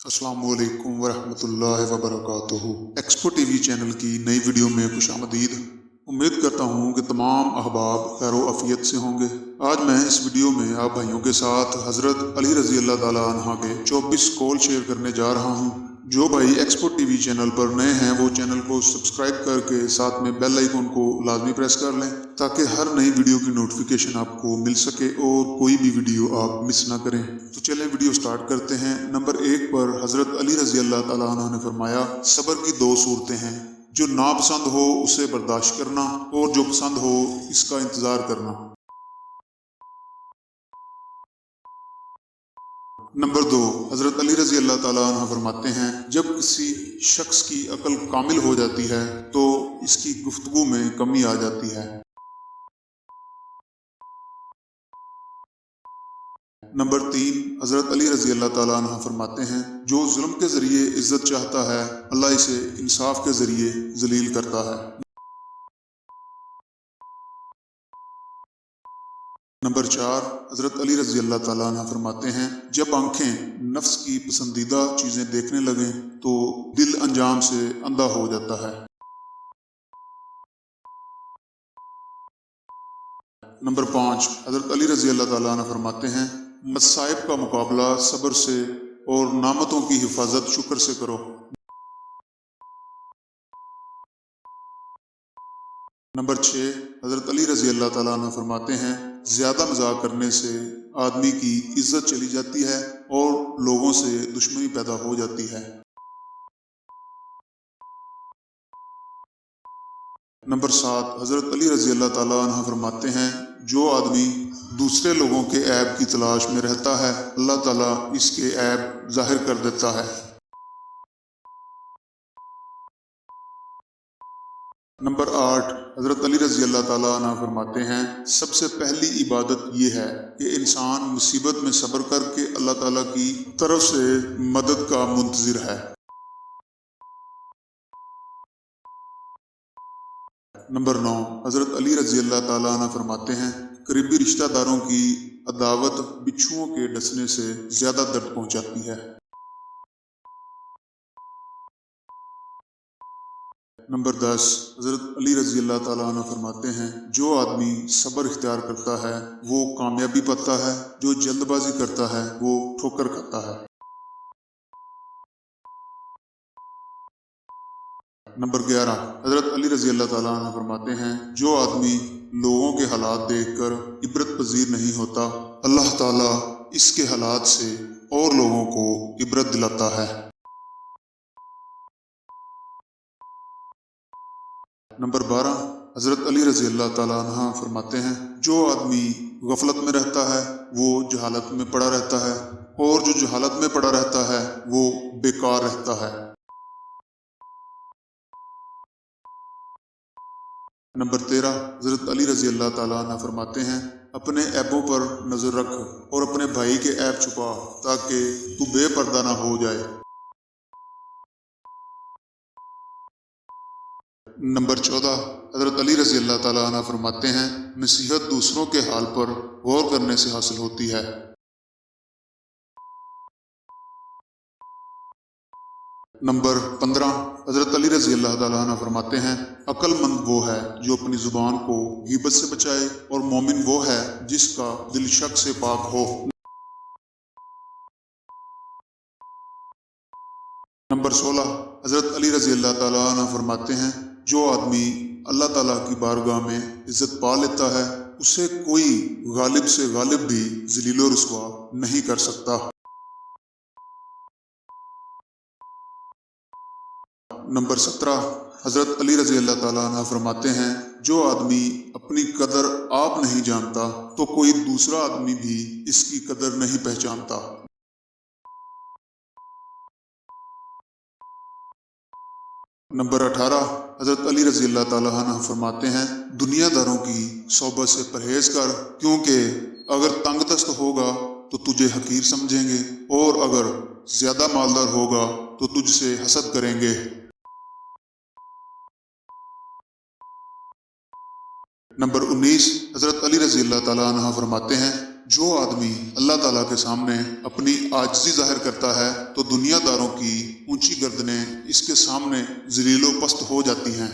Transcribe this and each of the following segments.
अस्सलाम वालेकुम वरहमतुल्लाहि वबरकातुहू। एक्सपो टीवी चैनल की नई वीडियो में खुशामदीद। उम्मीद करता हूँ कि तमाम अहबाब खैर आफियत से होंगे। आज मैं इस वीडियो में आप भाइयों के साथ हज़रत अली रज़ी अल्लाह ताला अन्हा के 24 कॉल शेयर करने जा रहा हूँ। जो भाई एक्सपो टीवी चैनल पर नए हैं वो चैनल को सब्सक्राइब करके साथ में बेल आइकन को लाजमी प्रेस कर लें ताकि हर नई वीडियो की नोटिफिकेशन आपको मिल सके और कोई भी वीडियो आप मिस ना करें। तो चलें वीडियो स्टार्ट करते हैं। नंबर 1 पर हज़रत अली रज़ी अल्लाह ताला अन्हु ने फरमाया, सब्र की दो सूरतें हैं, जो नापसंद हो उसे बर्दाश्त करना और जो पसंद हो इसका इंतज़ार करना। नंबर 2, हज़रत अली रज़ी अल्लाह ताला अन्हु फरमाते हैं, जब किसी शख्स की अकल कामिल हो जाती है तो इसकी गुफ्तगू में कमी आ जाती है। नंबर 3, हज़रत अली रज़ी अल्लाह ताला अन्हु फरमाते हैं, जो जुल्म के ज़रिए इज़्ज़त चाहता है अल्लाह इसे इंसाफ के ज़रिए ज़लील करता है। नंबर 4, हज़रत अली रज़ी अल्लाह ताला अन्हु फरमाते हैं, जब आंखें नफ्स की पसंदीदा चीज़ें देखने लगें तो दिल अंजाम से अंधा हो जाता है। नंबर 5, हज़रत अली रज़ी अल्लाह ताला अन्हु फरमाते हैं, मसाइब का मुकाबला सब्र से और नामतों की हिफाजत शुक्र से करो। नंबर 6, हज़रत अली रज़ी अल्लाह ताला अन्हु फरमाते हैं, ज़्यादा मजाक करने से आदमी की इज्जत चली जाती है और लोगों से दुश्मनी पैदा हो जाती है। नंबर 7, हज़रत अली रज़ी अल्लाह ताला अन्हु फरमाते हैं, जो आदमी दूसरे लोगों के ऐब की तलाश में रहता है अल्लाह ताला इसके ऐब जाहिर कर देता है। नंबर 8, हज़रत अली रज़ी अल्लाह ताला अन्हु फरमाते हैं, सबसे पहली इबादत ये है कि इंसान मुसीबत में सब्र करके अल्लाह ताला की तरफ से मदद का मुंतज़िर है। नंबर 9, हज़रत अली रज़ी अल्लाह ताला अन्हु फरमाते हैं, करीबी रिश्तेदारों की अदावत बिच्छुओं के डसने से ज़्यादा दर्द पहुंचाती है। नंबर 10, हज़रत अली रज़ी अल्लाह ताला अन्हु फरमाते हैं, जो आदमी सब्र इख्तियार करता है वो कामयाबी पाता है, जो जल्दबाजी करता है वो ठोकर खाता है। नंबर 11, हज़रत अली रज़ी अल्लाह ताला अन्हु फरमाते हैं, जो आदमी लोगों के हालात देखकर इबरत पजीर नहीं होता अल्लाह ताला इसके हालात से और लोगों को इबरत दिलाता है। नंबर 12, हज़रत अली रज़ी अल्लाह ताला अन्हु फरमाते हैं, जो आदमी गफलत में रहता है वो जहालत में पड़ा रहता है और जो जहालत में पड़ा रहता है वो बेकार रहता है। नंबर 13, हज़रत अली रज़ी अल्लाह ताला अन्हु फरमाते हैं, अपने ऐबों पर नज़र रख और अपने भाई के ऐब छुपा ताकि तू बेपर्दा ना हो जाए। नंबर 14, हज़रत अली रज़ी अल्लाह ताला अन्हु फरमाते हैं, नसीहत दूसरों के हाल पर गौर करने से हासिल होती है। नंबर 15, हज़रत अली रज़ी अल्लाह ताला अन्हु फरमाते हैं, अक्लमंद वो है जो अपनी ज़ुबान को गीबत से बचाए और मोमिन वो है जिसका दिल शक से पाक हो। नंबर 16, हज़रत अली रज़ी अल्लाह ताला अन्हु फरमाते हैं, जो आदमी अल्लाह ताला की बारगाह में इज़्ज़त पा लेता है उसे कोई गालिब से गालिब भी ज़लील व रुस्वा नहीं कर सकता। नंबर 17, हज़रत अली रज़ी अल्लाह ताला अन्हु फरमाते हैं, जो आदमी अपनी कदर आप नहीं जानता तो कोई दूसरा आदमी भी इसकी कदर नहीं पहचानता। नंबर 18, हज़रत अली रज़ी अल्लाह ताला अन्हु फरमाते हैं, दुनियादारों की सोबत से परहेज कर, क्योंकि अगर तंग दस्त होगा तो तुझे हकीर समझेंगे और अगर ज़्यादा मालदार होगा तो तुझसे हसद करेंगे। नंबर 19, हज़रत अली रज़ी अल्लाह ताला अन्हु फरमाते हैं, جو آدمی اللہ تعالیٰ کے سامنے اپنی عاجزی ظاہر کرتا ہے تو دنیا داروں کی اونچی گردنیں اس کے سامنے ذلیل و پست ہو جاتی ہیں۔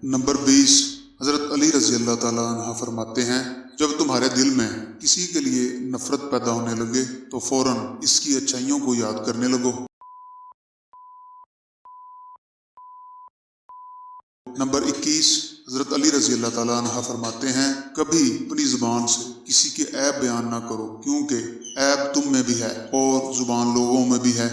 نمبر 20، حضرت علی رضی اللہ تعالیٰ عنہ فرماتے ہیں، جب تمہارے دل میں کسی کے لیے نفرت پیدا ہونے لگے تو فوراً اس کی اچھائیوں کو یاد کرنے لگو۔ نمبر 21، حضرت علی رضی اللہ تعالیٰ عنہ فرماتے ہیں، کبھی اپنی زبان سے کسی کے عیب بیان نہ کرو، کیونکہ عیب تم میں بھی ہے اور زبان لوگوں میں بھی ہے۔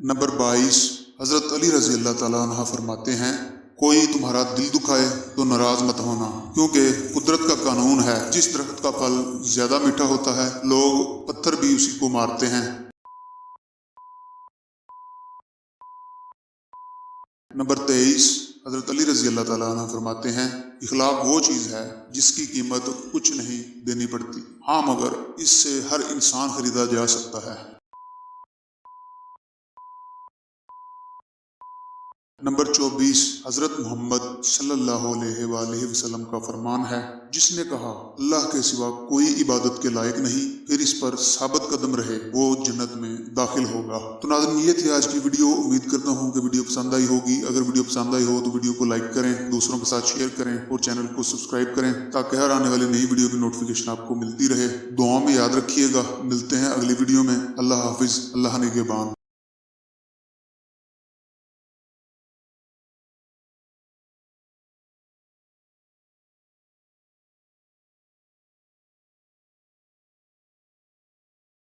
نمبر 22، حضرت علی رضی اللہ تعالیٰ عنہ فرماتے ہیں، کوئی تمہارا دل دکھائے تو ناراض مت ہونا، کیونکہ قدرت کا قانون ہے، جس درخت کا پھل زیادہ میٹھا ہوتا ہے لوگ پتھر بھی اسی کو مارتے ہیں۔ نمبر 23، حضرت علی رضی اللہ تعالیٰ عنہ فرماتے ہیں، اخلاق وہ چیز ہے جس کی قیمت کچھ نہیں دینی پڑتی، ہاں مگر اس سے ہر انسان خریدا جا سکتا ہے۔ نمبر 24، حضرت محمد صلی اللہ علیہ وآلہ وسلم کا فرمان ہے، جس نے کہا اللہ کے سوا کوئی عبادت کے لائق نہیں، پھر اس پر ثابت قدم رہے، وہ جنت میں داخل ہوگا۔ تو ناظرین، یہ تھی آج کی ویڈیو، امید کرتا ہوں کہ ویڈیو پسند آئی ہوگی۔ اگر ویڈیو پسند آئی ہو تو ویڈیو کو لائک کریں، دوسروں کے ساتھ شیئر کریں اور چینل کو سبسکرائب کریں تاکہ ہر آنے والی نئی ویڈیو کی نوٹیفیکیشن آپ کو ملتی رہے۔ دعاؤں میں یاد رکھیے گا، ملتے ہیں اگلی ویڈیو میں۔ اللہ حافظ، اللہ نگہبان۔